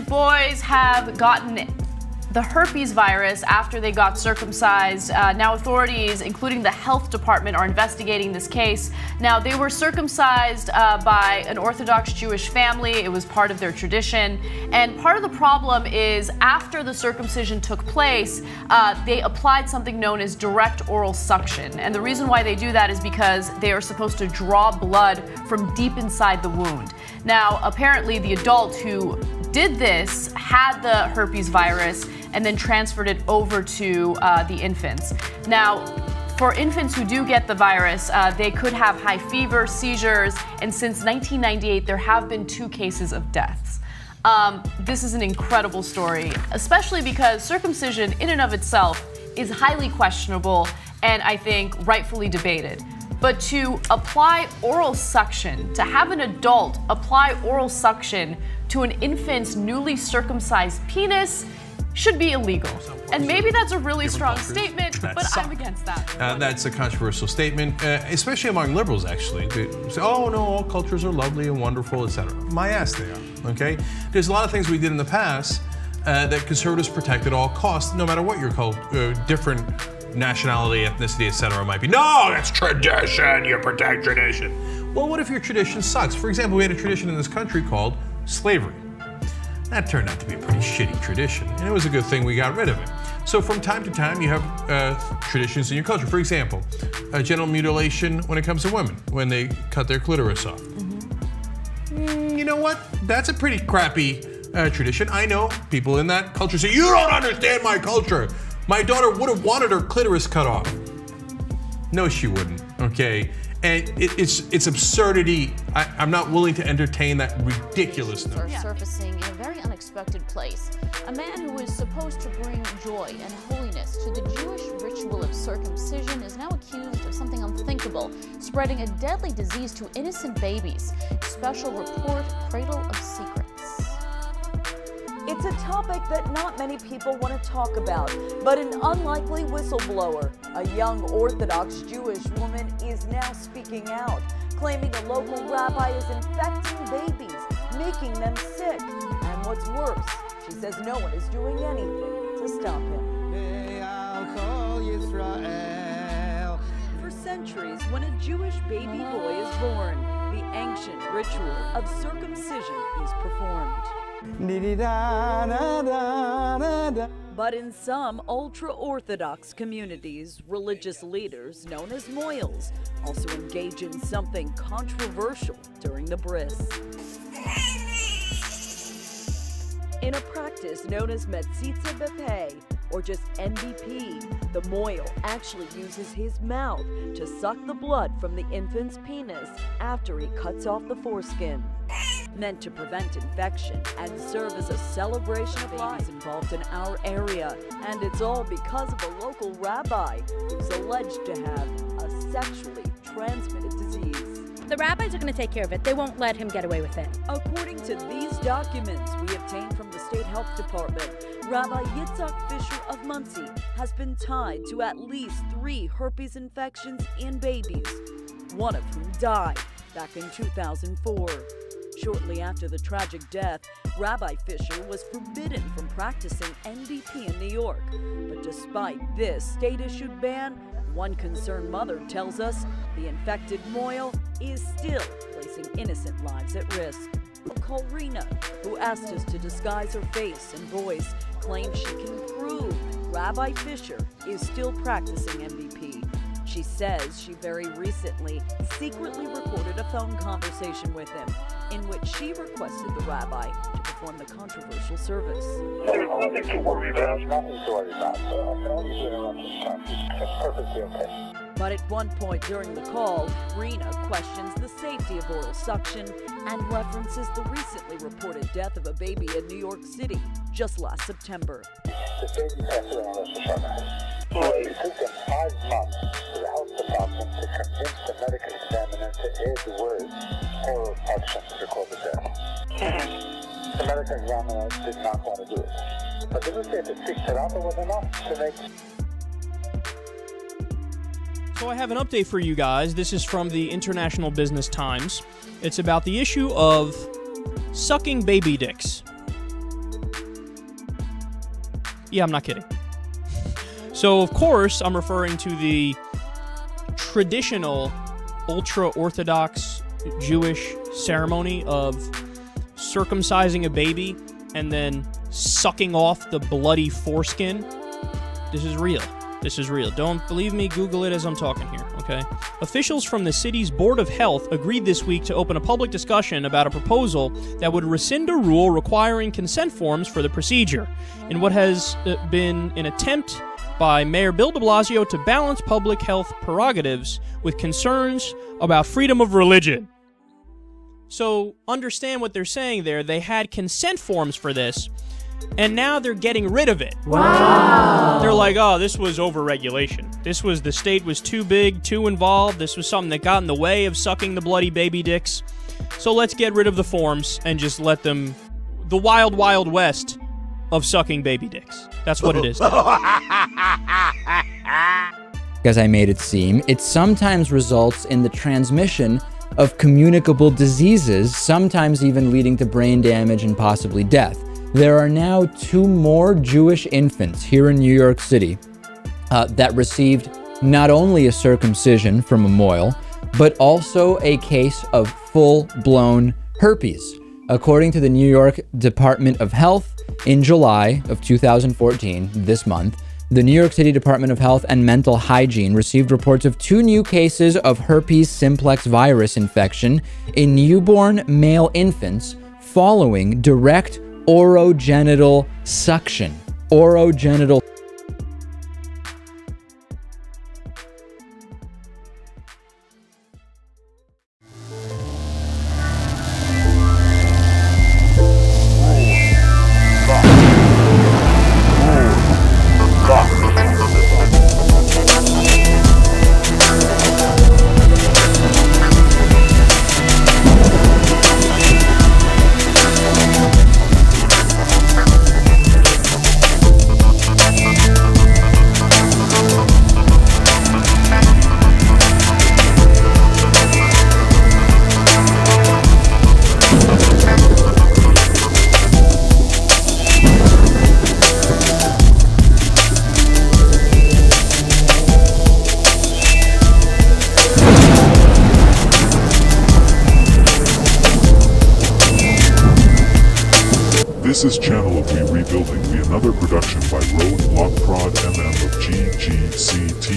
Boys have gotten the herpes virus after they got circumcised. Now authorities, including the health department, are investigating this case. Now, they were circumcised by an Orthodox Jewish family. It was part of their tradition. And part of the problem is after the circumcision took place, they applied something known as direct oral suction. And the reason why they do that is because they are supposed to draw blood from deep inside the wound. Now, apparently the adult who did this had the herpes virus and then transferred it over to the infants. Now, for infants who do get the virus, they could have high fever, seizures, and since 1998, there have been 2 cases of deaths. This is an incredible story, especially because circumcision in and of itself is highly questionable and I think rightfully debated. But to apply oral suction, to have an adult apply oral suction to an infant's newly circumcised penis should be illegal. And maybe that's a really strong statement, but I'm against that. That's a controversial statement, especially among liberals, actually. They say, oh no, all cultures are lovely and wonderful, etc. My ass they are, okay? There's a lot of things we did in the past that conservatives protect at all costs, no matter what your different nationality, ethnicity, etc. might be. No, that's tradition, you protect tradition. Well, what if your tradition sucks? For example, we had a tradition in this country called slavery. That turned out to be a pretty shitty tradition, and it was a good thing we got rid of it. So from time to time, you have traditions in your culture. For example, genital mutilation when it comes to women, when they cut their clitoris off. You know what? That's a pretty crappy tradition. I know people in that culture say, you don't understand my culture. My daughter would have wanted her clitoris cut off. No, she wouldn't, okay? And it's absurdity. I'm not willing to entertain that ridiculousness. Are surfacing in a very unexpected place. A man who is supposed to bring joy and holiness to the Jewish ritual of circumcision is now accused of something unthinkable, spreading a deadly disease to innocent babies. Special report, Cradle of Secrets. It's a topic that not many people want to talk about, but an unlikely whistleblower, a young Orthodox Jewish woman, is now speaking out, claiming a local rabbi is infecting babies, making them sick. And what's worse, she says no one is doing anything to stop him. For centuries, when a Jewish baby boy is born, the ancient ritual of circumcision is performed. But in some ultra-Orthodox communities, religious leaders, known as moyals, also engage in something controversial during the bris. In a practice known as Metzitza B'Peh, or just MVP, the moil actually uses his mouth to suck the blood from the infant's penis after he cuts off the foreskin. Meant to prevent infection and serve as a celebration of life involved in our area. And it's all because of a local rabbi who's alleged to have a sexually transmitted disease. The rabbis are going to take care of it. They won't let him get away with it. According to these documents we obtained from the State Health Department, Rabbi Yitzhak Fisher of Muncie has been tied to at least 3 herpes infections in babies, one of whom died back in 2004. Shortly after the tragic death, Rabbi Fisher was forbidden from practicing MVP in New York. But despite this state-issued ban, one concerned mother tells us the infected moil is still placing innocent lives at risk. Colrina, who asked us to disguise her face and voice, claims she can prove Rabbi Fisher is still practicing MVP. She says she very recently secretly recorded a phone conversation with him in which she requested the rabbi to perform the controversial service. Nothing to worry about. Nothing to worry about. I can only sit around this time. It's perfectly okay. But at one point during the call, Rena questions the safety of oral suction and references the recently reported death of a baby in New York City just last September. The baby passed away on the summer. So it took them 5 months for the health department to convince the medical examiner to add the words oral suction to record the death. The medical examiner did not want to do it. But they looked at it, fixed it up, it was enough to make. So I have an update for you guys. This is from the International Business Times. It's about the issue of sucking baby dicks. Yeah, I'm not kidding. So, of course, I'm referring to the traditional ultra-Orthodox Jewish ceremony of circumcising a baby and then sucking off the bloody foreskin. This is real. This is real. Don't believe me? Google it as I'm talking here, okay? Officials from the city's Board of Health agreed this week to open a public discussion about a proposal that would rescind a rule requiring consent forms for the procedure, in what has been an attempt by Mayor Bill de Blasio to balance public health prerogatives with concerns about freedom of religion. So, understand what they're saying there. They had consent forms for this, and now they're getting rid of it. Wow. They're like, oh, this was overregulation. This was, the state was too big, too involved. This was something that got in the way of sucking the bloody baby dicks. So let's get rid of the forms and just let them, the wild, wild west of sucking baby dicks. That's what it is. As I made it seem, it sometimes results in the transmission of communicable diseases, sometimes even leading to brain damage and possibly death. There are now 2 more Jewish infants here in New York City that received not only a circumcision from a mohel, but also a case of full-blown herpes. According to the New York Department of Health, in July of 2014, this month, the New York City Department of Health and Mental Hygiene received reports of 2 new cases of herpes simplex virus infection in newborn male infants following direct orogenital suction. Orogenital. This is Channel of WeRebuildingWe, another production by Rowan Lockprod MM of GGCT